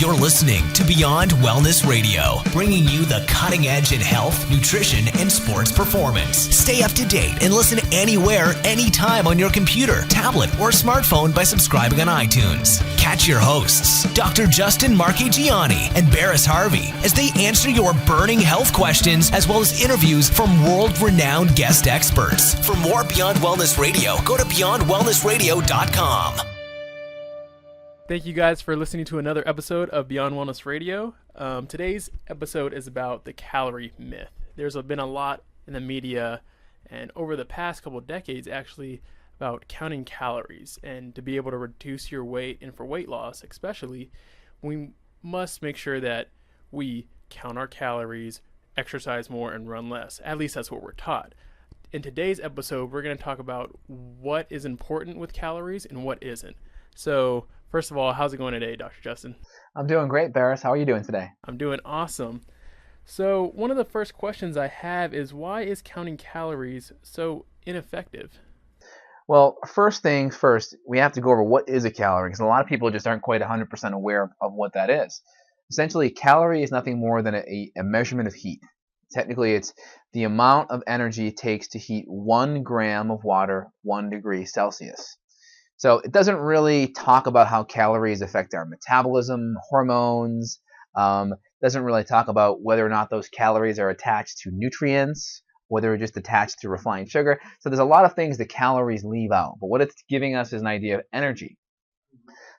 You're listening to Beyond Wellness Radio, bringing you the cutting edge in health, nutrition, and sports performance. Stay up to date and listen anywhere, anytime on your computer, tablet, or smartphone by subscribing on iTunes. Catch your hosts, Dr. Justin Marchigiani and Barris Harvey, as they answer your burning health questions as well as interviews from world-renowned guest experts. For more Beyond Wellness Radio, go to beyondwellnessradio.com. Thank you guys for listening to another episode of Beyond Wellness Radio. Today's episode is about the calorie myth. There's been a lot in the media and over the past couple of decades actually about counting calories, and to be able to reduce your weight and for weight loss especially, we must make sure that we count our calories, exercise more, and run less. At least that's what we're taught. In today's episode, we're going to talk about what is important with calories and what isn't. So first of all, how's it going today, Dr. Justin? I'm doing great, Barris. How are you doing today? I'm doing awesome. So one of the first questions I have is, why is counting calories so ineffective? Well, first things first, we have to go over what is a calorie, because a lot of people just aren't quite 100% aware of what that is. Essentially, a calorie is nothing more than a measurement of heat. Technically, it's the amount of energy it takes to heat 1 gram of water 1 degree Celsius. So it doesn't really talk about how calories affect our metabolism, hormones. Doesn't really talk about whether or not those calories are attached to nutrients, whether they're just attached to refined sugar. So there's a lot of things that calories leave out. But what it's giving us is an idea of energy.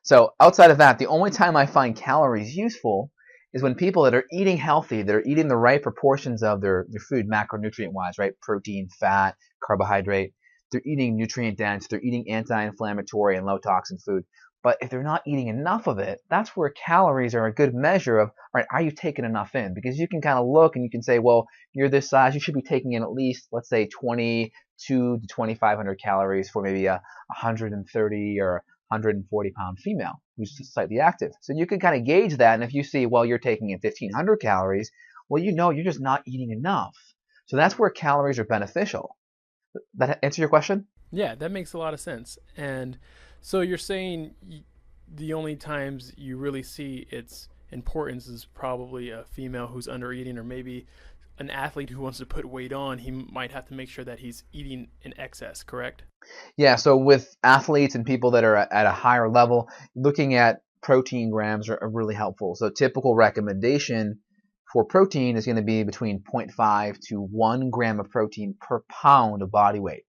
So outside of that, the only time I find calories useful is when people that are eating healthy, that are eating the right proportions of their food macronutrient-wise, right? Protein, fat, carbohydrate. They're eating nutrient-dense, they're eating anti-inflammatory and low-toxin food. But if they're not eating enough of it, that's where calories are a good measure of, all right, are you taking enough in? Because you can kind of look and you can say, well, you're this size, you should be taking in at least, let's say, 22 to 2,500 calories for maybe a 130 or 140-pound female who's slightly active. So you can kind of gauge that, and if you see, well, you're taking in 1,500 calories, well, you know you're just not eating enough. So that's where calories are beneficial. That answer your question? Yeah, that makes a lot of sense. And so you're saying the only times you really see its importance is probably a female who's under eating, or maybe an athlete who wants to put weight on. He might have to make sure that he's eating in excess, correct? Yeah, so with athletes and people that are at a higher level, looking at protein grams are really helpful. So typical recommendation for protein is going to be between 0.5 to 1 gram of protein per pound of body weight.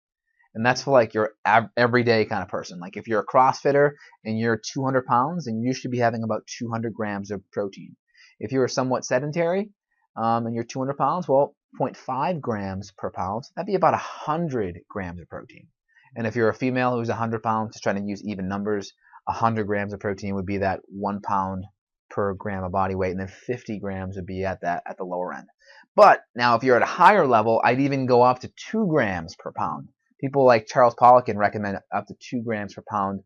And that's for like your everyday kind of person. Like if you're a CrossFitter and you're 200 pounds, then you should be having about 200 grams of protein. If you're somewhat sedentary and you're 200 pounds, well, 0.5 grams per pound, that'd be about 100 grams of protein. And if you're a female who's 100 pounds, just trying to use even numbers, 100 grams of protein would be that 1 pound per gram of body weight, and then 50 grams would be at the lower end. But now if you're at a higher level, I'd even go up to 2 grams per pound. People like Charles Poliquin recommend up to 2 grams per pound,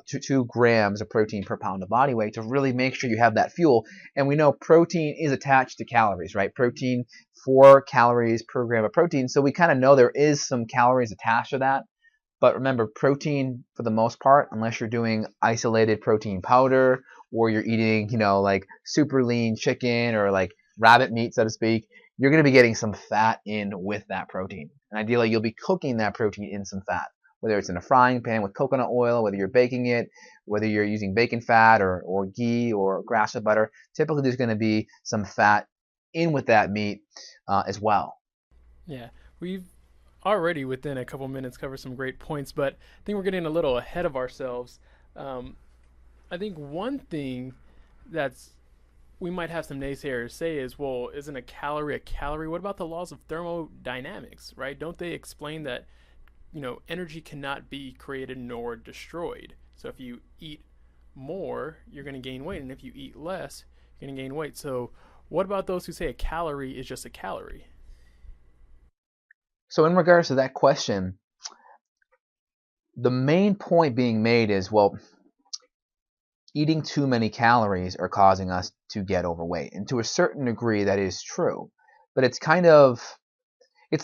2 grams of protein per pound of body weight to really make sure you have that fuel. And we know protein is attached to calories, right? Protein, 4 calories per gram of protein. So we kind of know there is some calories attached to that. But remember, protein, for the most part, unless you're doing isolated protein powder or you're eating, like super lean chicken or like rabbit meat, so to speak, you're going to be getting some fat in with that protein. And ideally, you'll be cooking that protein in some fat, whether it's in a frying pan with coconut oil, whether you're baking it, whether you're using bacon fat or ghee or grass-fed butter. Typically, there's going to be some fat in with that meat as well. Yeah, we've already within a couple minutes covered some great points, but I think we're getting a little ahead of ourselves. I think one thing we might have some naysayers say is, well, isn't a calorie a calorie? What about the laws of thermodynamics, right? Don't they explain that, energy cannot be created nor destroyed? So if you eat more, you're going to gain weight, and if you eat less, you're going to gain weight. So what about those who say a calorie is just a calorie? So in regards to that question, the main point being made is, well, eating too many calories are causing us to get overweight. And to a certain degree, that is true. But it's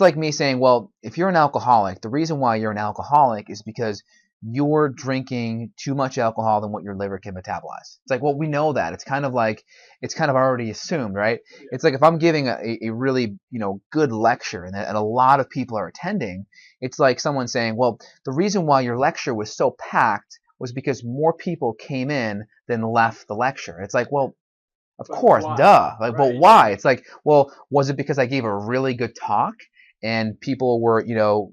like me saying, well, if you're an alcoholic, the reason why you're an alcoholic is because you're drinking too much alcohol than what your liver can metabolize. It's like, well, we know that. It's kind of already assumed, right? It's like if I'm giving a really, good lecture and a lot of people are attending, it's like someone saying, well, the reason why your lecture was so packed was because more people came in than left the lecture. It's like, well, of course, why? duh. Like, Right. but why? It's like, well, was it because I gave a really good talk and people were,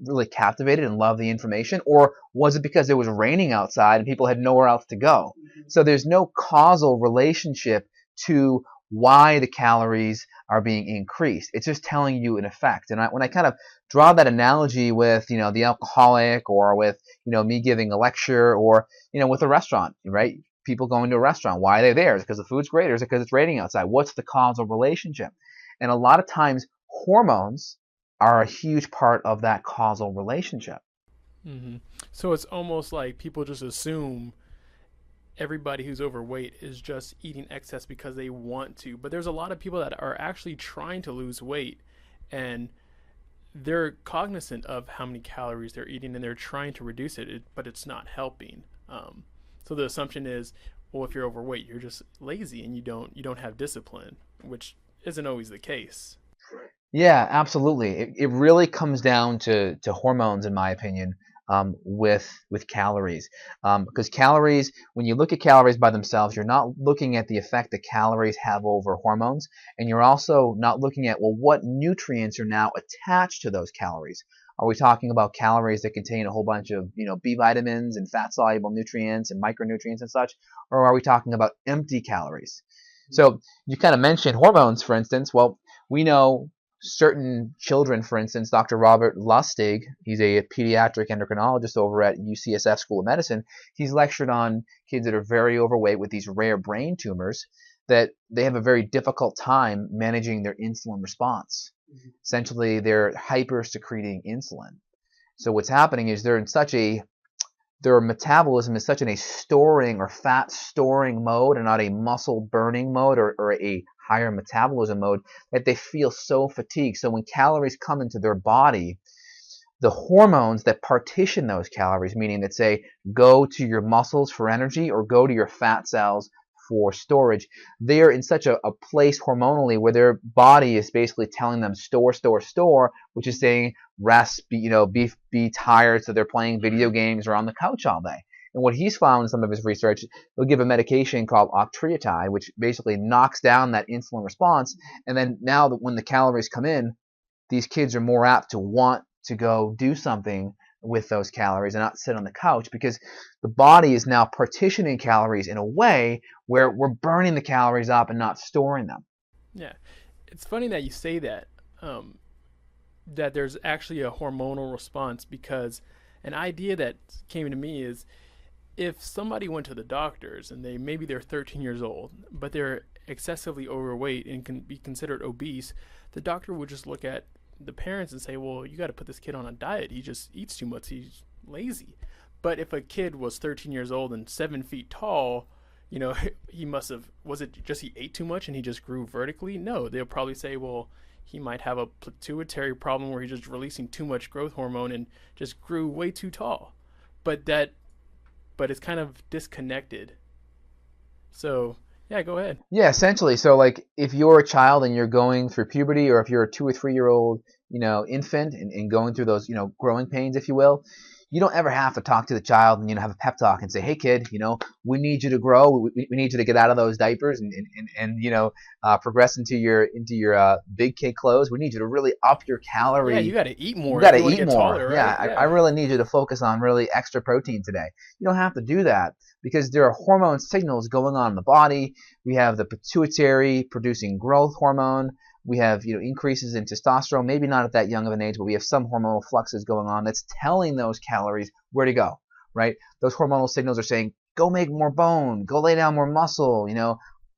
really captivated and loved the information? Or was it because it was raining outside and people had nowhere else to go? So there's no causal relationship to why the calories are being increased. It's just telling you an effect. And when I kind of draw that analogy with, the alcoholic, or with, me giving a lecture, or, with a restaurant, right? People going to a restaurant, why are they there? Is it because the food's great, or is it because it's raining outside? What's the causal relationship? And a lot of times hormones are a huge part of that causal relationship. Mm-hmm. So it's almost like people just assume everybody who's overweight is just eating excess because they want to. But there's a lot of people that are actually trying to lose weight, and they're cognizant of how many calories they're eating, and they're trying to reduce it, but it's not helping. So the assumption is, well, if you're overweight, you're just lazy and you don't have discipline, which isn't always the case. Yeah, absolutely. It really comes down to hormones, in my opinion, with calories. Because calories, when you look at calories by themselves, you're not looking at the effect that calories have over hormones, and you're also not looking at, well, what nutrients are now attached to those calories. Are we talking about calories that contain a whole bunch of, B vitamins and fat-soluble nutrients and micronutrients and such, or are we talking about empty calories? So you kind of mentioned hormones, for instance. Well, we know certain children, for instance, Dr. Robert Lustig, he's a pediatric endocrinologist over at UCSF School of Medicine. He's lectured on kids that are very overweight with these rare brain tumors, that they have a very difficult time managing their insulin response. Essentially, they're hyper-secreting insulin. So what's happening is their metabolism is such in a storing or fat storing mode and not a muscle burning mode, or a higher metabolism mode, that they feel so fatigued. So when calories come into their body, the hormones that partition those calories, meaning that say go to your muscles for energy or go to your fat cells for storage, they're in such a place hormonally where their body is basically telling them store, which is saying rest, be tired, so they're playing video games or on the couch all day. And what he's found in some of his research, they'll give a medication called octreotide, which basically knocks down that insulin response, and then now that when the calories come in, these kids are more apt to want to go do something with those calories and not sit on the couch, because the body is now partitioning calories in a way where we're burning the calories up and not storing them. Yeah, it's funny that you say that, that there's actually a hormonal response, because an idea that came to me is, if somebody went to the doctors and they're 13 years old, but they're excessively overweight and can be considered obese, the doctor would just look at the parents and say, well, you got to put this kid on a diet. He just eats too much. He's lazy. But if a kid was 13 years old and 7 feet tall, was it just he ate too much and he just grew vertically? No, they'll probably say, well, he might have a pituitary problem where he's just releasing too much growth hormone and just grew way too tall. But it's kind of disconnected. So yeah, go ahead. Yeah, essentially. So like if you're a child and you're going through puberty, or if you're a 2 or 3 year old, infant and going through those, growing pains, if you will, you don't ever have to talk to the child and, have a pep talk and say, hey kid, we need you to grow. We need you to get out of those diapers and progress into your big kid clothes. We need you to really up your calorie. Yeah, you got to eat more. You got to eat more. Taller, right? Yeah, I really need you to focus on really extra protein today. You don't have to do that, because there are hormone signals going on in the body. We have the pituitary producing growth hormone. We have increases in testosterone, maybe not at that young of an age, but we have some hormonal fluxes going on that's telling those calories where to go, right? Those hormonal signals are saying, go make more bone, go lay down more muscle,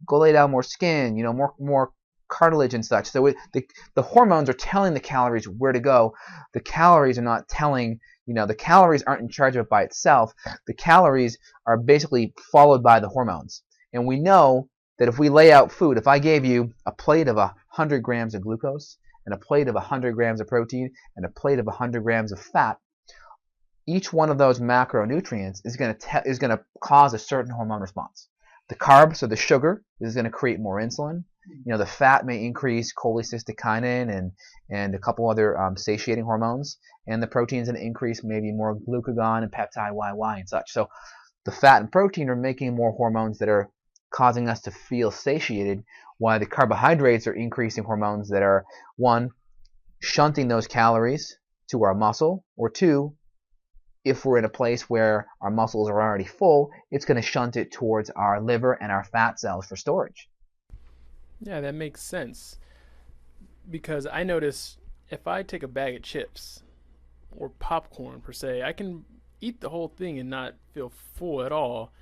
go lay down more skin, more cartilage and such. So the hormones are telling the calories where to go. The calories are not telling, the calories aren't in charge of it by itself. The calories are basically followed by the hormones. And we know that if we lay out food, if I gave you a plate of 100 grams of glucose and a plate of 100 grams of protein and a plate of 100 grams of fat, each one of those macronutrients is going to cause a certain hormone response. The carbs, so the sugar, is going to create more insulin. The fat may increase cholecystokinin and a couple other satiating hormones, and the protein's going to increase maybe more glucagon and peptide YY and such. So the fat and protein are making more hormones that are causing us to feel satiated, while the carbohydrates are increasing hormones that are, one, shunting those calories to our muscle, or two, if we're in a place where our muscles are already full, it's going to shunt it towards our liver and our fat cells for storage. Yeah, that makes sense. Because I notice if I take a bag of chips or popcorn per se, I can eat the whole thing and not feel full at all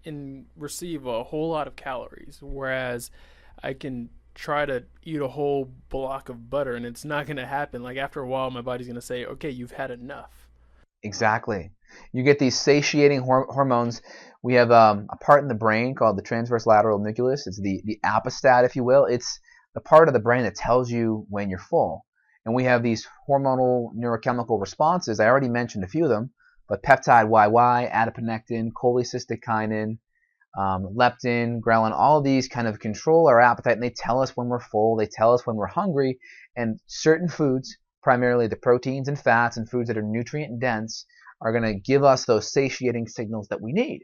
and receive a whole lot of calories. Whereas I can try to eat a whole block of butter and it's not going to happen. Like after a while, my body's going to say, okay, you've had enough. Exactly. You get these satiating hormones. We have a part in the brain called the transverse lateral nucleus. It's the apostat, if you will. It's the part of the brain that tells you when you're full. And we have these hormonal neurochemical responses. I already mentioned a few of them, but peptide YY, adiponectin, cholecystokinin, leptin, ghrelin, all of these kind of control our appetite, and they tell us when we're full. They tell us when we're hungry. And certain foods, primarily the proteins and fats and foods that are nutrient dense, are going to give us those satiating signals that we need.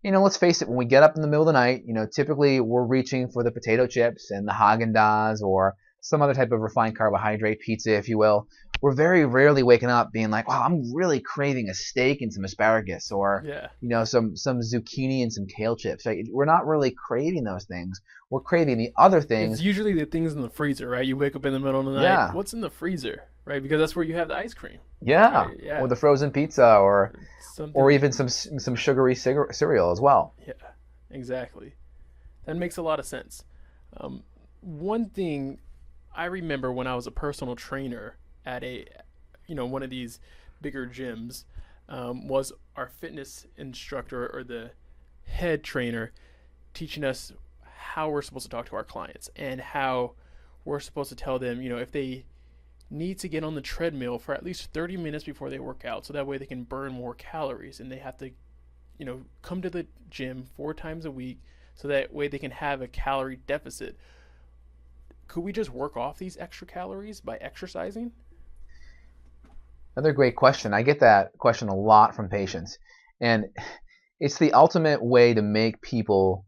Let's face it, when we get up in the middle of the night, typically we're reaching for the potato chips and the Haagen-Dazs or some other type of refined carbohydrate, pizza, if you will. We're very rarely waking up being like, wow, I'm really craving a steak and some asparagus, or some zucchini and some kale chips. Right? We're not really craving those things. We're craving the other things. It's usually the things in the freezer, right? You wake up in the middle of the night. Yeah. What's in the freezer, right? Because that's where you have the ice cream. Yeah. Right? Yeah. Or the frozen pizza, or even some sugary cereal as well. Yeah, exactly. That makes a lot of sense. One thing I remember when I was a personal trainer at one of these bigger gyms, was our fitness instructor or the head trainer teaching us how we're supposed to talk to our clients and how we're supposed to tell them, if they need to get on the treadmill for at least 30 minutes before they work out, so that way they can burn more calories, and they have to, come to the gym 4 times a week, so that way they can have a calorie deficit. Could we just work off these extra calories by exercising? Another great question. I get that question a lot from patients. And it's the ultimate way to make people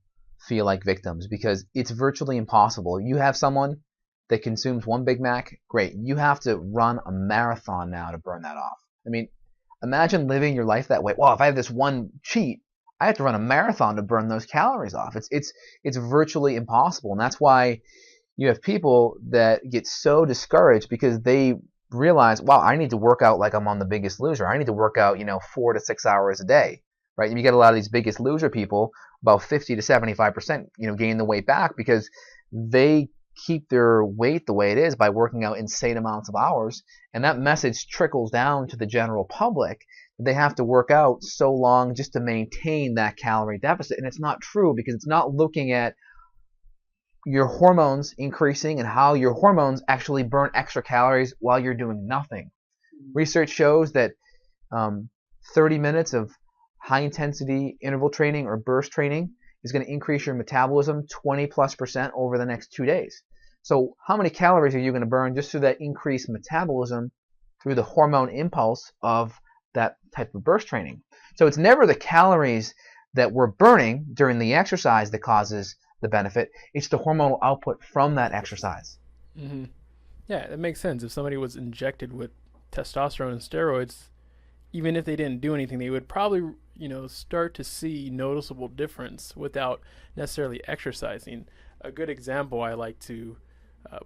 feel like victims, because it's virtually impossible. You have someone that consumes 1 Big Mac, great. You have to run a marathon now to burn that off. I mean, imagine living your life that way. Well, if I have this one cheat, I have to run a marathon to burn those calories off. It's virtually impossible. And that's why you have people that get so discouraged, because they realize, wow, I need to work out like I'm on The Biggest Loser. I need to work out, 4 to 6 hours a day, right? And you get a lot of these Biggest Loser people, about 50 to 75%, gain the weight back, because they keep their weight the way it is by working out insane amounts of hours. And that message trickles down to the general public. They have to work out so long just to maintain that calorie deficit. And it's not true, because it's not looking at your hormones increasing and how your hormones actually burn extra calories while you're doing nothing. Research shows that 30 minutes of high intensity interval training or burst training is going to increase your metabolism 20+% over the next 2 days. So how many calories are you going to burn just through that increased metabolism through the hormone impulse of that type of burst training? So it's never the calories that we're burning during the exercise that causes the benefit. It's the hormonal output from that exercise. Mm-hmm. Yeah, that makes sense. If somebody was injected with testosterone and steroids, even if they didn't do anything, they would probably, start to see noticeable difference without necessarily exercising. A good example I like to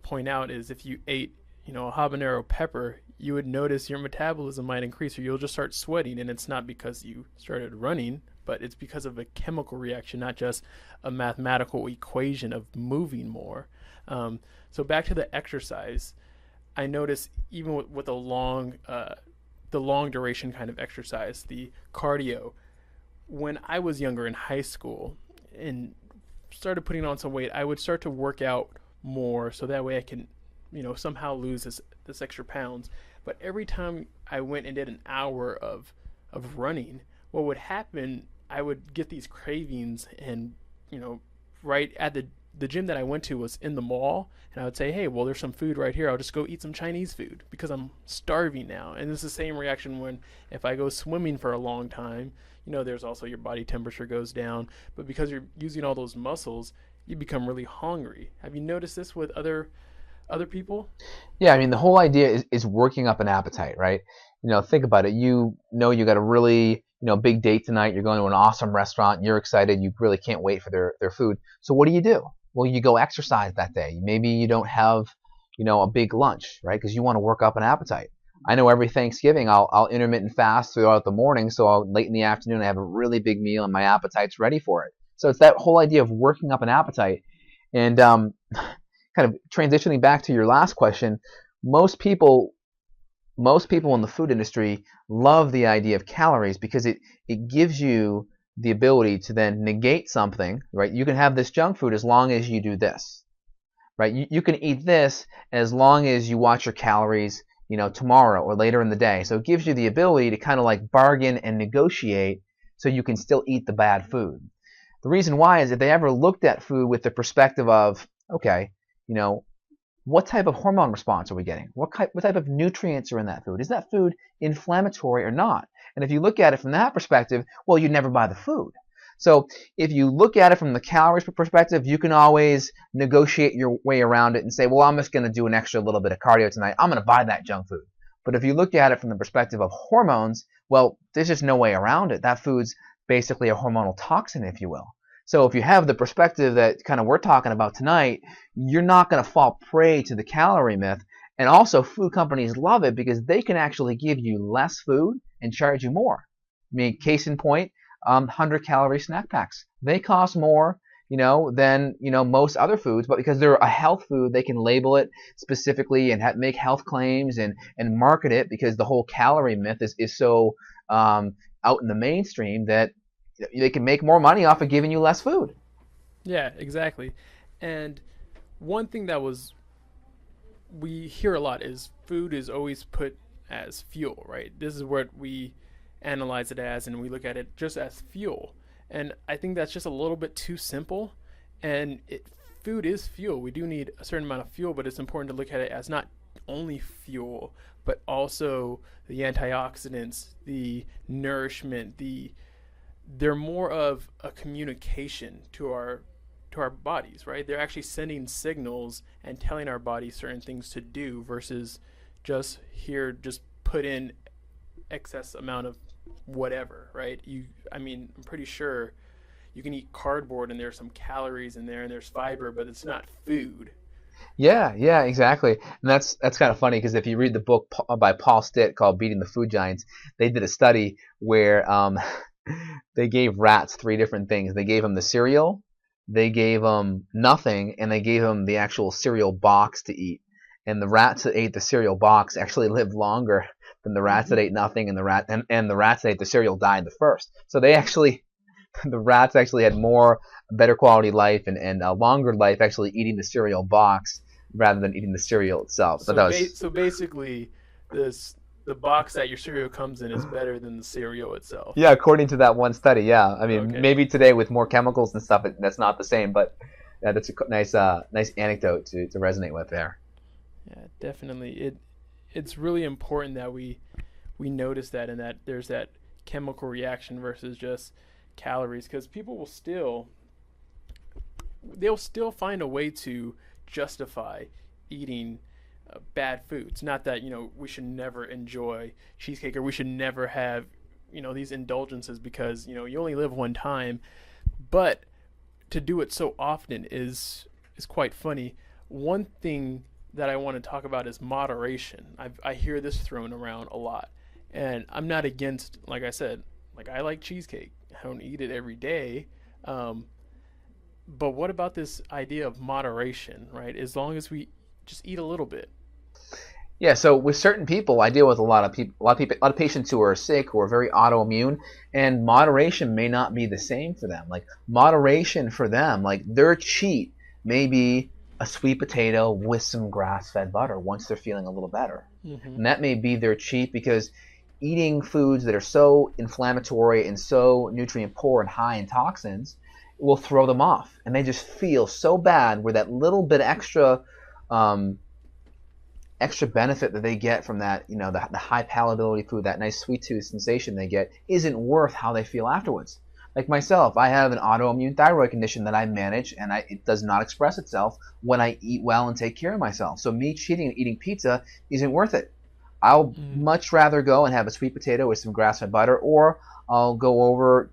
point out is if you ate, a habanero pepper, you would notice your metabolism might increase, or you'll just start sweating, and it's not because you started running, but it's because of a chemical reaction, not just a mathematical equation of moving more. So back to the exercise, I notice even with the long duration kind of exercise, the cardio, when I was younger in high school and started putting on some weight, I would start to work out more, so that way I can somehow lose this extra pounds. But every time I went and did an hour of running, what would happen, I would get these cravings, and right at the gym that I went to was in the mall, and I would say, hey, well, there's some food right here. I'll just go eat some Chinese food because I'm starving now. And it's the same reaction when if I go swimming for a long time, there's also your body temperature goes down, but because you're using all those muscles, you become really hungry. Have you noticed this with other people? Yeah, I mean, the whole idea is working up an appetite, right? Think about it. You got a really, big date tonight. You're going to an awesome restaurant. You're excited. You really can't wait for their food. So what do? Well, you go exercise that day. Maybe you don't have, a big lunch, right? Because you want to work up an appetite. I know every Thanksgiving I'll intermittent fast throughout the morning, so late in the afternoon I have a really big meal and my appetite's ready for it. So it's that whole idea of working up an appetite. And kind of transitioning back to your last question, most people in the food industry love the idea of calories because it gives you the ability to then negate something, right? You can have this junk food as long as you do this, right? You can eat this as long as you watch your calories, tomorrow or later in the day. So it gives you the ability to kind of like bargain and negotiate so you can still eat the bad food. The reason why is if they ever looked at food with the perspective of, okay, what type of hormone response are we getting? What type of nutrients are in that food? Is that food inflammatory or not? And if you look at it from that perspective, well, you'd never buy the food. So if you look at it from the calories perspective, you can always negotiate your way around it and say, well, I'm just going to do an extra little bit of cardio tonight. I'm going to buy that junk food. But if you look at it from the perspective of hormones, well, there's just no way around it. That food's basically a hormonal toxin, if you will. So if you have the perspective that kind of we're talking about tonight, you're not going to fall prey to the calorie myth. And also food companies love it because they can actually give you less food and charge you more. I mean, case in point, 100-calorie snack packs. They cost more, than, most other foods, but because they're a health food, they can label it specifically and make health claims and market it because the whole calorie myth is so out in the mainstream that they can make more money off of giving you less food. Yeah, exactly. And one thing that we hear a lot is food is always put as fuel, right? This is what we analyze it as, and we look at it just as fuel. And I think that's just a little bit too simple. And food is fuel. We do need a certain amount of fuel, but it's important to look at it as not only fuel, but also the antioxidants, the nourishment, they're more of a communication to our bodies, right? They're actually sending signals and telling our bodies certain things to do versus just put in excess amount of whatever, right? I'm pretty sure you can eat cardboard and there's some calories in there and there's fiber, but it's not food. Yeah, exactly. And that's kind of funny because if you read the book by Paul Stitt called Beating the Food Giants, they did a study where they gave rats 3 different things. They gave them the cereal, they gave them nothing, and they gave them the actual cereal box to eat. And the rats that ate the cereal box actually lived longer than the rats that ate nothing, and the rats that ate the cereal died the first. So the rats actually had better quality life and a longer life actually eating the cereal box rather than eating the cereal itself. So basically, the box that your cereal comes in is better than the cereal itself. Yeah, according to that one study, yeah. I mean, Okay. Maybe today with more chemicals and stuff, that's not the same, but yeah, that's a nice anecdote to resonate with there. Yeah, definitely. It's really important that we notice that and that there's that chemical reaction versus just calories, because people they'll still find a way to justify eating bad foods. Not that we should never enjoy cheesecake or we should never have these indulgences because you only live one time, but to do it so often is quite funny. One thing that I want to talk about is moderation. I hear this thrown around a lot, and I'm not against, like I said, like I like cheesecake. I don't eat it every day, but what about this idea of moderation, right? As long as we just eat a little bit. Yeah, so with certain people, I deal with a lot of patients who are sick, who are very autoimmune, and moderation may not be the same for them. Like moderation for them, like their cheat may be a sweet potato with some grass-fed butter once they're feeling a little better. And that may be their cheat, because eating foods that are so inflammatory and so nutrient poor and high in toxins will throw them off, and they just feel so bad, where that little bit extra extra benefit that they get from that, the high palatability food, that nice sweet tooth sensation they get, isn't worth how they feel afterwards. Like myself, I have an autoimmune thyroid condition that I manage, and it does not express itself when I eat well and take care of myself. So me cheating and eating pizza isn't worth it. I'll much rather go and have a sweet potato with some grass-fed butter, or I'll go over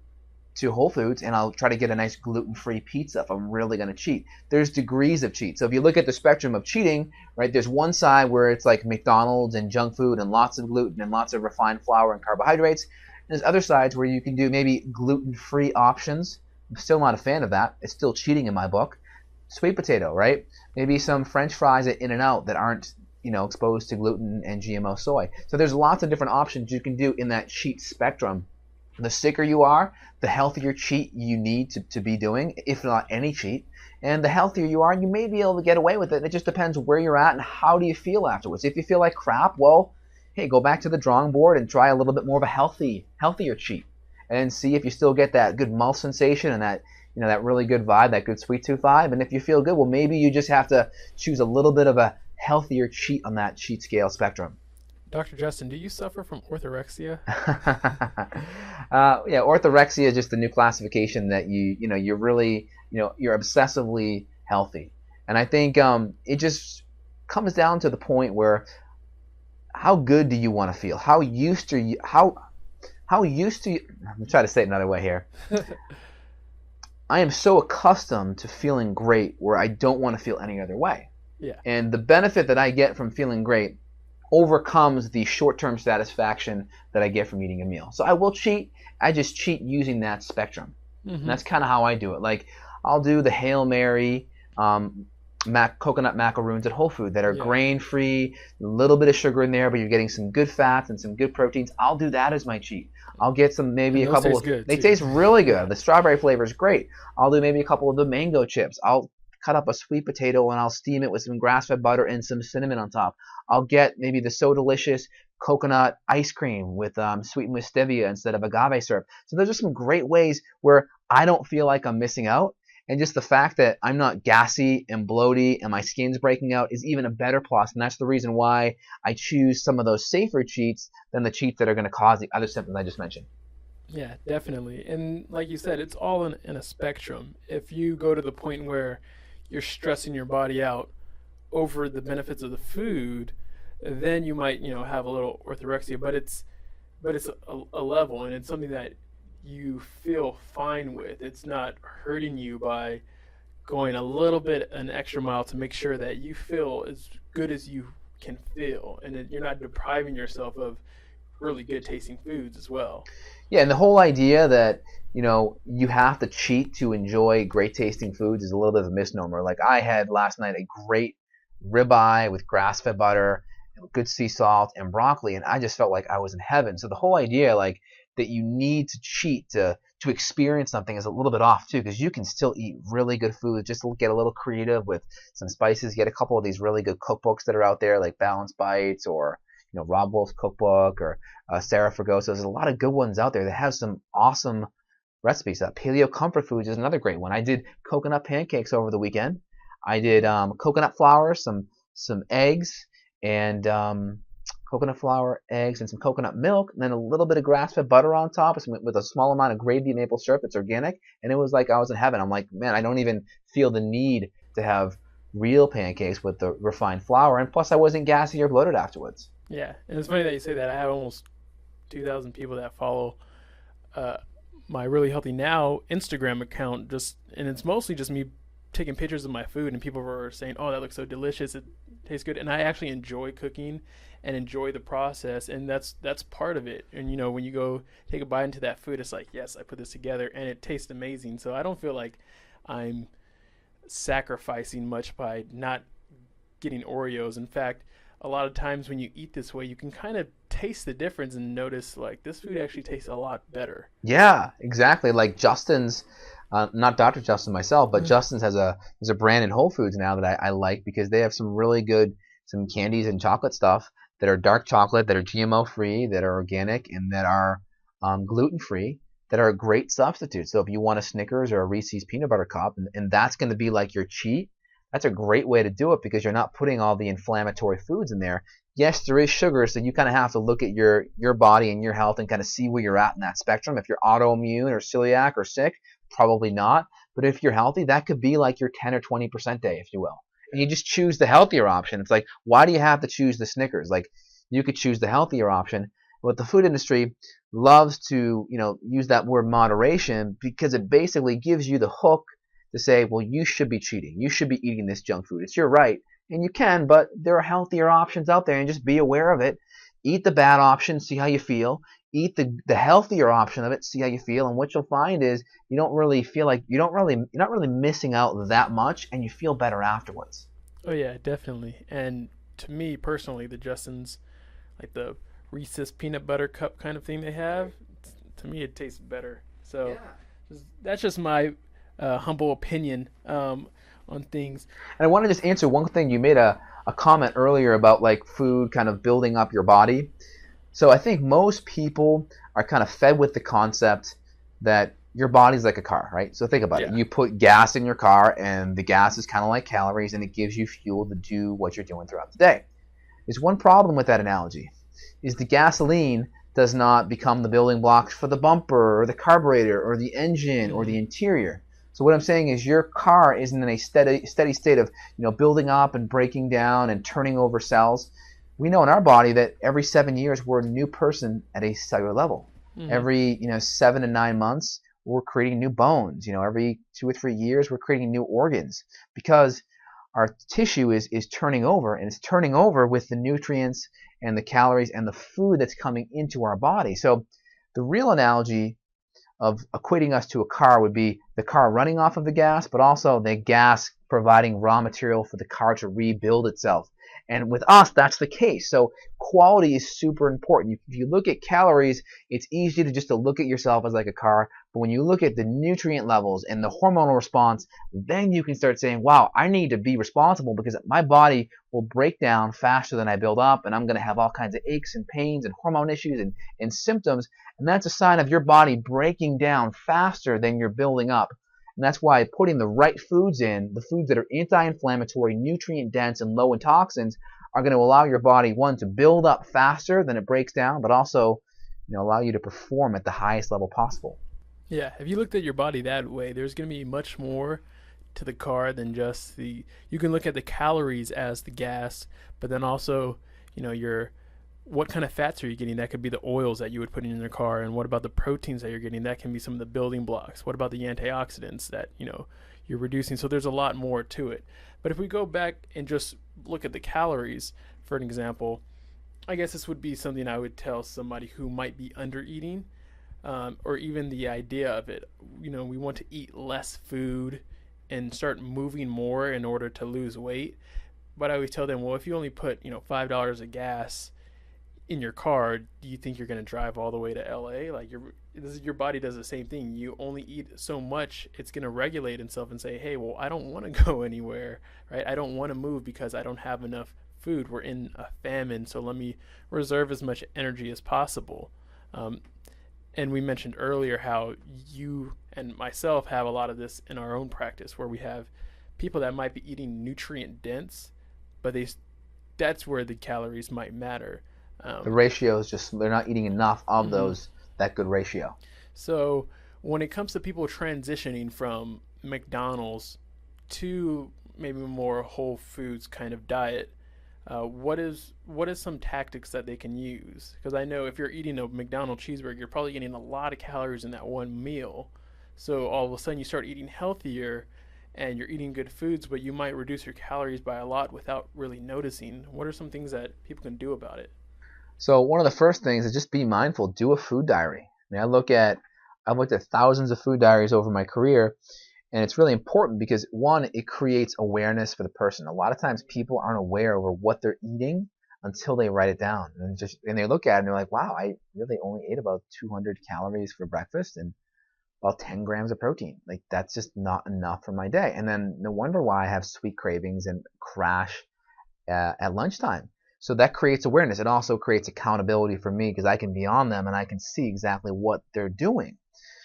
to Whole Foods and I'll try to get a nice gluten-free pizza if I'm really going to cheat. There's degrees of cheat. So if you look at the spectrum of cheating, right, there's one side where it's like McDonald's and junk food and lots of gluten and lots of refined flour and carbohydrates. And there's other sides where you can do maybe gluten-free options. I'm still not a fan of that. It's still cheating in my book. Sweet potato, right? Maybe some French fries at In-N-Out that aren't exposed to gluten and GMO soy. So there's lots of different options you can do in that cheat spectrum. The sicker you are, the healthier cheat you need to be doing, if not any cheat. And the healthier you are, you may be able to get away with it. It just depends where you're at and how do you feel afterwards. If you feel like crap, well, hey, go back to the drawing board and try a little bit more of a healthier cheat, and see if you still get that good mouth sensation and that that really good vibe, that good sweet tooth vibe. And if you feel good, well, maybe you just have to choose a little bit of a healthier cheat on that cheat scale spectrum. Dr. Justin, do you suffer from orthorexia? Yeah, orthorexia is just the new classification that you're really you're obsessively healthy, and I think it just comes down to the point where, how good do you want to feel? How used to you? I'm gonna try to say it another way here. I am so accustomed to feeling great where I don't want to feel any other way. Yeah. And the benefit that I get from feeling great overcomes the short-term satisfaction that I get from eating a meal. So I will cheat. I just cheat using that spectrum. And that's kind of how I do it. Like, I'll do the Hail Mary coconut macaroons at Whole Foods that are grain-free, a little bit of sugar in there, but you're getting some good fats and some good proteins. I'll do that as my cheat. I'll get some, maybe a couple of, they taste really good. The strawberry flavor is great. I'll do maybe a couple of the mango chips. I'll cut up a sweet potato and I'll steam it with some grass-fed butter and some cinnamon on top. I'll get maybe the So Delicious coconut ice cream with sweetened with stevia instead of agave syrup. So there's just some great ways where I don't feel like I'm missing out. And just the fact that I'm not gassy and bloaty and my skin's breaking out is even a better plus. And that's the reason why I choose some of those safer cheats than the cheats that are going to cause the other symptoms I just mentioned. Yeah, definitely. And like you said, it's all in a spectrum. If you go to the point where you're stressing your body out over the benefits of the food, then you might, have a little orthorexia, but it's a level, and it's something that you feel fine with. It's not hurting you by going a little bit an extra mile to make sure that you feel as good as you can feel, and that you're not depriving yourself of really good tasting foods as well. Yeah, and the whole idea that you have to cheat to enjoy great tasting foods is a little bit of a misnomer. Like, I had last night a great ribeye with grass-fed butter, good sea salt, and broccoli, and I just felt like I was in heaven. So the whole idea, like, that you need to cheat to experience something is a little bit off too, because you can still eat really good food. Just get a little creative with some spices. Get a couple of these really good cookbooks that are out there, like Balanced Bites or Rob Wolf's cookbook, or Sarah Fragoso. There's a lot of good ones out there that have some awesome recipes. Paleo Comfort Foods is another great one. I did coconut pancakes over the weekend. I did coconut flour, some eggs, and coconut flour, eggs, and some coconut milk, and then a little bit of grass-fed butter on top with a small amount of gravy maple syrup that's organic. And it was like I was in heaven. I'm like, man, I don't even feel the need to have real pancakes with the refined flour. And plus, I wasn't gassy or bloated afterwards. Yeah, and it's funny that you say that. I have almost 2,000 people that follow my Really Healthy Now Instagram account, and it's mostly just me taking pictures of my food, and people were saying, oh, that looks so delicious, it tastes good. And I actually enjoy cooking and enjoy the process, and that's part of it. And when you go take a bite into that food, it's like, yes, I put this together and it tastes amazing. So I don't feel like I'm sacrificing much by not getting Oreos. In fact, a lot of times when you eat this way, you can kind of taste the difference and notice, like, this food actually tastes a lot better. Yeah, exactly. Like Justin's Not Dr. Justin myself, but Justin's has a brand in Whole Foods now that I like because they have some really good some candies and chocolate stuff that are dark chocolate, that are GMO free, that are organic, and that are gluten free, that are a great substitute. So if you want a Snickers or a Reese's peanut butter cup, and that's going to be like your cheat, that's a great way to do it because you're not putting all the inflammatory foods in there. Yes, there is sugar, so you kind of have to look at your body and your health and kind of see where you're at in that spectrum. If you're autoimmune or celiac or sick, probably not. But if you're healthy, that could be like your 10 or 20% day, if you will. And you just choose the healthier option. It's like, why do you have to choose the Snickers? Like, you could choose the healthier option. But the food industry loves to, use that word moderation because it basically gives you the hook to say, well, you should be cheating. You should be eating this junk food. It's your right. And you can, but there are healthier options out there, and just be aware of it. Eat the bad option, see how you feel. Eat the healthier option of it, see how you feel. And what you'll find is you don't really feel like you're not really missing out that much, and you feel better afterwards. Oh yeah, definitely. And to me personally, the Justin's, like the Reese's peanut butter cup kind of thing they have, to me it tastes better. So that's just my humble opinion on things. And I want to just answer one thing. You made a comment earlier about like food kind of building up your body. So I think most people are kind of fed with the concept that your body's like a car, right? So think about it. You put gas in your car, and the gas is kind of like calories, and it gives you fuel to do what you're doing throughout the day. There's one problem with that analogy, is the gasoline does not become the building blocks for the bumper or the carburetor or the engine or the interior. So what I'm saying is your car isn't in a steady state of building up and breaking down and turning over cells. We know in our body that every 7 years we're a new person at a cellular level. Every 7 to 9 months we're creating new bones. Every 2 or 3 years we're creating new organs because our tissue is turning over, and it's turning over with the nutrients and the calories and the food that's coming into our body. So the real analogy of equating us to a car would be the car running off of the gas, but also the gas providing raw material for the car to rebuild itself. And with us, that's the case. So quality is super important. If you look at calories, it's easy to just to look at yourself as like a car. But when you look at the nutrient levels and the hormonal response, then you can start saying, wow, I need to be responsible because my body will break down faster than I build up, and I'm going to have all kinds of aches and pains and hormone issues and symptoms. And that's a sign of your body breaking down faster than you're building up. And that's why putting the right foods in, the foods that are anti-inflammatory, nutrient-dense, and low in toxins, are going to allow your body, one, to build up faster than it breaks down, but also allow you to perform at the highest level possible. Yeah, if you looked at your body that way, there's going to be much more to the car than just you can look at the calories as the gas, but then also, what kind of fats are you getting? That could be the oils that you would put in your car. And what about the proteins that you're getting? That can be some of the building blocks. What about the antioxidants that, you're reducing? So there's a lot more to it. But if we go back and just look at the calories, for an example, I guess this would be something I would tell somebody who might be under eating, or even the idea of it. We want to eat less food and start moving more in order to lose weight. But I always tell them, well, if you only put, $5 of gas in your car, do you think you're going to drive all the way to LA? Like your body does the same thing. You only eat so much, it's going to regulate itself and say, hey, well, I don't want to go anywhere, right? I don't want to move because I don't have enough food. We're in a famine, so let me reserve as much energy as possible. And we mentioned earlier how you and myself have a lot of this in our own practice, where we have people that might be eating nutrient dense, but that's where the calories might matter. The ratio is just, they're not eating enough of that good ratio. So when it comes to people transitioning from McDonald's to maybe more whole foods kind of diet, what is some tactics that they can use? Because I know if you're eating a McDonald's cheeseburger, you're probably getting a lot of calories in that one meal. So all of a sudden you start eating healthier and you're eating good foods, but you might reduce your calories by a lot without really noticing. What are some things that people can do about it? So one of the first things is just be mindful. Do a food diary. I've looked at thousands of food diaries over my career, and it's really important because, one, it creates awareness for the person. A lot of times people aren't aware over what they're eating until they write it down, and they look at it and they're like, wow, I really only ate about 200 calories for breakfast, and about 10 grams of protein. Like that's just not enough for my day. And then no wonder why I have sweet cravings and crash at lunchtime. So that creates awareness. It also creates accountability for me because I can be on them and I can see exactly what they're doing.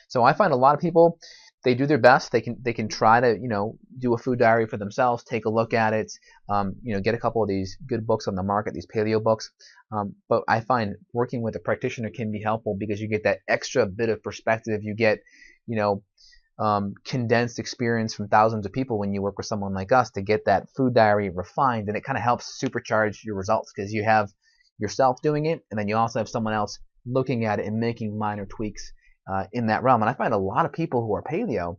So I find a lot of people, they do their best. They can try to, do a food diary for themselves, take a look at it, get a couple of these good books on the market, these paleo books. But I find working with a practitioner can be helpful because you get that extra bit of perspective. You get, condensed experience from thousands of people when you work with someone like us to get that food diary refined, and it kind of helps supercharge your results because you have yourself doing it, and then you also have someone else looking at it and making minor tweaks in that realm. And I find a lot of people who are paleo,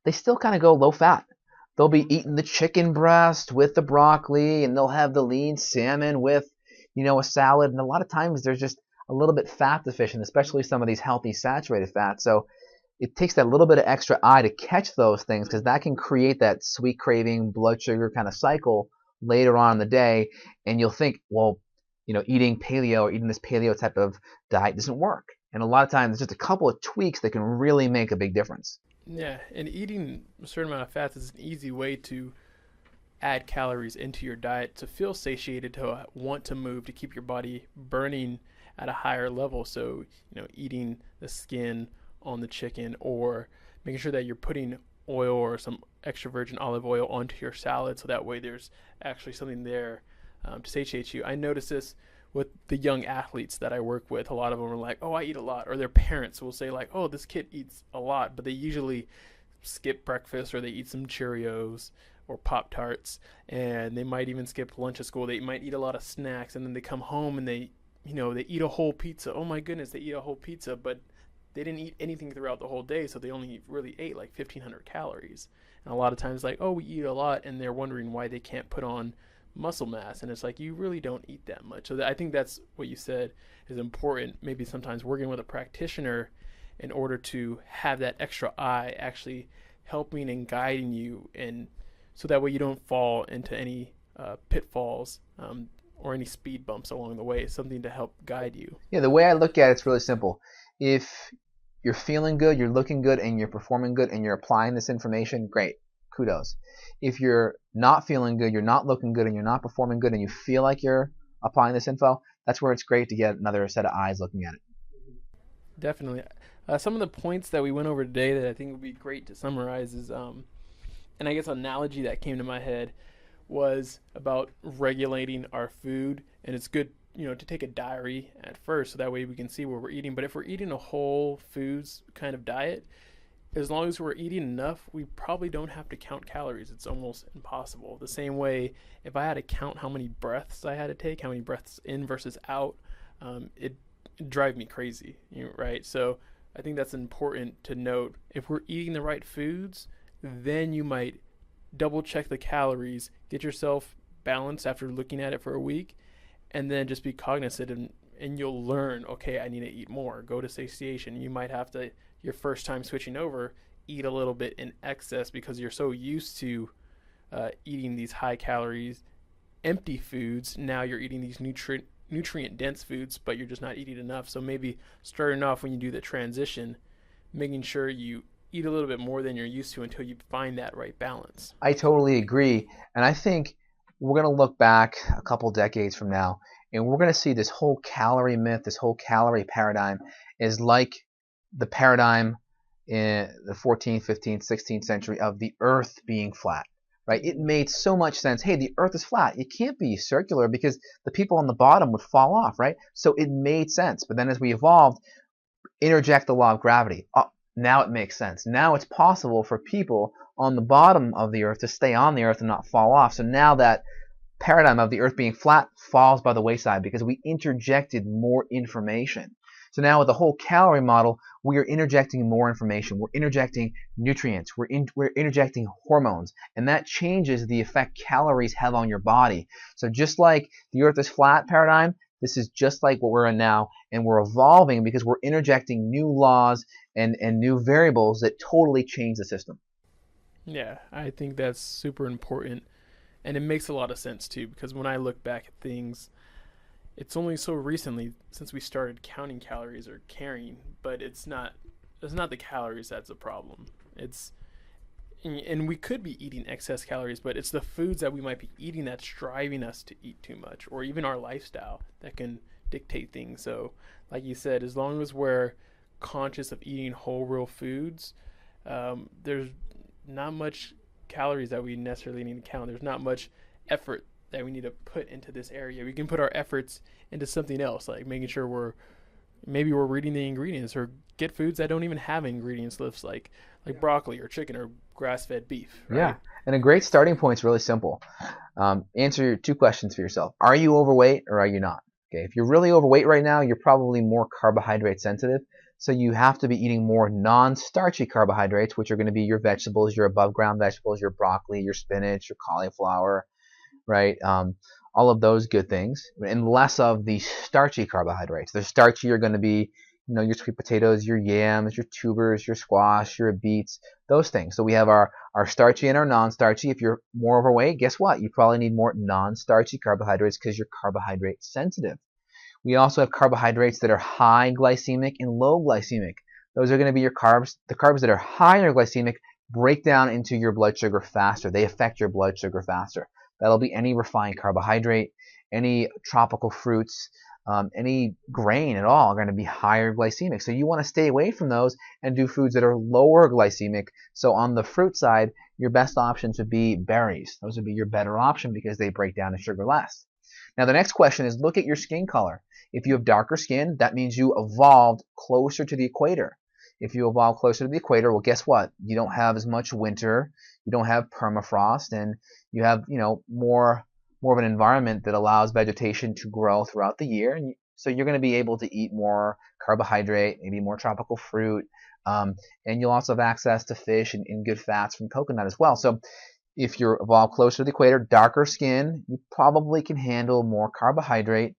they still kind of go low fat. They'll be eating the chicken breast with the broccoli, and they'll have the lean salmon with, a salad. And a lot of times there's just a little bit fat deficient, especially some of these healthy saturated fats. So it takes that little bit of extra eye to catch those things because that can create that sweet craving, blood sugar kind of cycle later on in the day. And you'll think, well, eating paleo or eating this paleo type of diet doesn't work. And a lot of times, just a couple of tweaks that can really make a big difference. Yeah, and eating a certain amount of fats is an easy way to add calories into your diet to feel satiated, to want to move, to keep your body burning at a higher level. So, eating the skin on the chicken or making sure that you're putting oil or some extra virgin olive oil onto your salad so that way there's actually something there to satiate you. I notice this with the young athletes that I work with. A lot of them are like, oh, I eat a lot. Or their parents will say like, oh, this kid eats a lot. But they usually skip breakfast or they eat some Cheerios or Pop-Tarts. And they might even skip lunch at school. They might eat a lot of snacks. And then they come home and they eat a whole pizza. Oh my goodness, they eat a whole pizza. But they didn't eat anything throughout the whole day. So they only really ate like 1,500 calories. And a lot of times like, oh, we eat a lot. And they're wondering why they can't put on muscle mass, and it's like you really don't eat that much. So I think that's what you said is important, maybe sometimes working with a practitioner in order to have that extra eye actually helping and guiding you, and so that way you don't fall into any pitfalls or any speed bumps along the way. It's something to help guide you. Yeah, the way I look at it's really simple. If you're feeling good, you're looking good, and you're performing good, and you're applying this information, great. Kudos. If you're not feeling good, you're not looking good, and you're not performing good, and you feel like you're applying this info, that's where it's great to get another set of eyes looking at it. Definitely. Some of the points that we went over today that I think would be great to summarize is, and I guess an analogy that came to my head was about regulating our food, and it's good, to take a diary at first so that way we can see what we're eating. But if we're eating a whole foods kind of diet, as long as we're eating enough, we probably don't have to count calories. It's almost impossible. The same way, if I had to count how many breaths I had to take, how many breaths in versus out, it'd drive me crazy, right? So I think that's important to note. If we're eating the right foods, then you might double check the calories, get yourself balanced after looking at it for a week, and then just be cognizant and you'll learn, okay, I need to eat more. Go to satiation. You might have to, your first time switching over, eat a little bit in excess because you're so used to eating these high calories, empty foods. Now you're eating these nutrient dense foods, but you're just not eating enough. So maybe starting off when you do the transition, making sure you eat a little bit more than you're used to until you find that right balance. I totally agree. And I think we're going to look back a couple decades from now, and we're going to see this whole calorie myth, this whole calorie paradigm is like the paradigm in the 14th, 15th, 16th century of the earth being flat, right? It made so much sense. Hey, the earth is flat. It can't be circular because the people on the bottom would fall off, right? So it made sense. But then as we evolved, interject the law of gravity. Now it makes sense. Now it's possible for people on the bottom of the earth to stay on the earth and not fall off. So now that paradigm of the earth being flat falls by the wayside because we interjected more information. So now with the whole calorie model, we are interjecting more information. We're interjecting nutrients. We're interjecting hormones. And that changes the effect calories have on your body. So just like the earth is flat paradigm, this is just like what we're in now. And we're evolving because we're interjecting new laws and new variables that totally change the system. Yeah, I think that's super important. And it makes a lot of sense too, because when I look back at things, it's only so recently since we started counting calories or carrying, but it's not not the calories that's the problem. And we could be eating excess calories, but it's the foods that we might be eating that's driving us to eat too much, or even our lifestyle that can dictate things. So like you said, as long as we're conscious of eating whole real foods, there's not much calories that we necessarily need to count. There's not much effort that we need to put into this area. We can put our efforts into something else, like making sure we're reading the ingredients, or get foods that don't even have ingredients lists, like broccoli or chicken or grass-fed beef. Right? Yeah, and a great starting point is really simple. Answer 2 questions for yourself. Are you overweight or are you not? Okay, if you're really overweight right now, you're probably more carbohydrate sensitive. So you have to be eating more non-starchy carbohydrates, which are going to be your vegetables, your above ground vegetables, your broccoli, your spinach, your cauliflower, right? All of those good things, and less of the starchy carbohydrates. The starchy are going to be, your sweet potatoes, your yams, your tubers, your squash, your beets, those things. So we have our starchy and our non-starchy. If you're more overweight, guess what? You probably need more non-starchy carbohydrates because you're carbohydrate sensitive. We also have carbohydrates that are high glycemic and low glycemic. Those are going to be your carbs. The carbs that are higher glycemic break down into your blood sugar faster. They affect your blood sugar faster. That'll be any refined carbohydrate, any tropical fruits, any grain at all are going to be higher glycemic. So you want to stay away from those and do foods that are lower glycemic. So on the fruit side, your best options would be berries. Those would be your better option because they break down the sugar less. Now the next question is, look at your skin color. If you have darker skin, that means you evolved closer to the equator. If you evolve closer to the equator, well, guess what? You don't have as much winter, you don't have permafrost, and you have, more of an environment that allows vegetation to grow throughout the year. And so you're going to be able to eat more carbohydrate, maybe more tropical fruit, and you'll also have access to fish and good fats from coconut as well. So if you're evolved closer to the equator, darker skin, you probably can handle more carbohydrate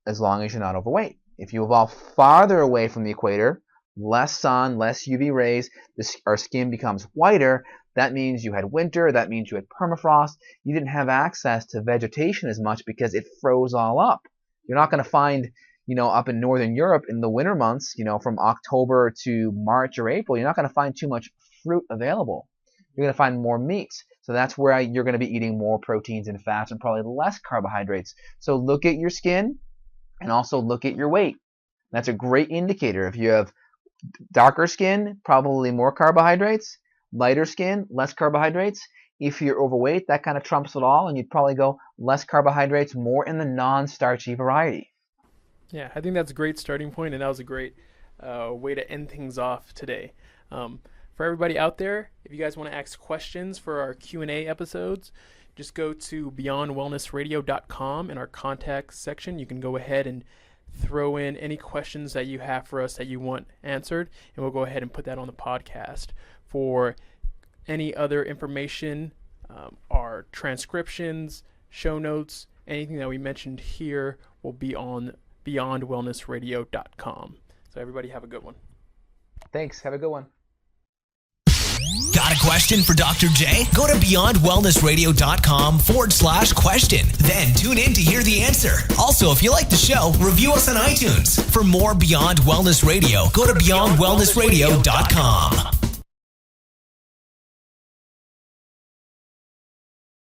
as long as you're not overweight. If you evolve farther away from the equator, less sun, less UV rays, our skin becomes whiter. That means you had winter, that means you had permafrost. You didn't have access to vegetation as much because it froze all up. You're not going to find, up in Northern Europe in the winter months, from October to March or April, you're not going to find too much fruit available. You're going to find more meats. So that's where you're going to be eating more proteins and fats and probably less carbohydrates. So look at your skin and also look at your weight. That's a great indicator. If you have darker skin, probably more carbohydrates. Lighter skin, less carbohydrates. If you're overweight, that kind of trumps it all, and you'd probably go less carbohydrates, more in the non-starchy variety. Yeah, I think that's a great starting point, and that was a great way to end things off today. For everybody out there, if you guys want to ask questions for our Q&A episodes, just go to beyondwellnessradio.com in our contact section. You can go ahead and throw in any questions that you have for us that you want answered, and we'll go ahead and put that on the podcast. For any other information, our transcriptions, show notes, anything that we mentioned here will be on beyondwellnessradio.com. So everybody have a good one. Thanks. Have a good one. Got a question for Dr. J? Go to beyondwellnessradio.com/question. Then tune in to hear the answer. Also, if you like the show, review us on iTunes. For more Beyond Wellness Radio, go to beyondwellnessradio.com.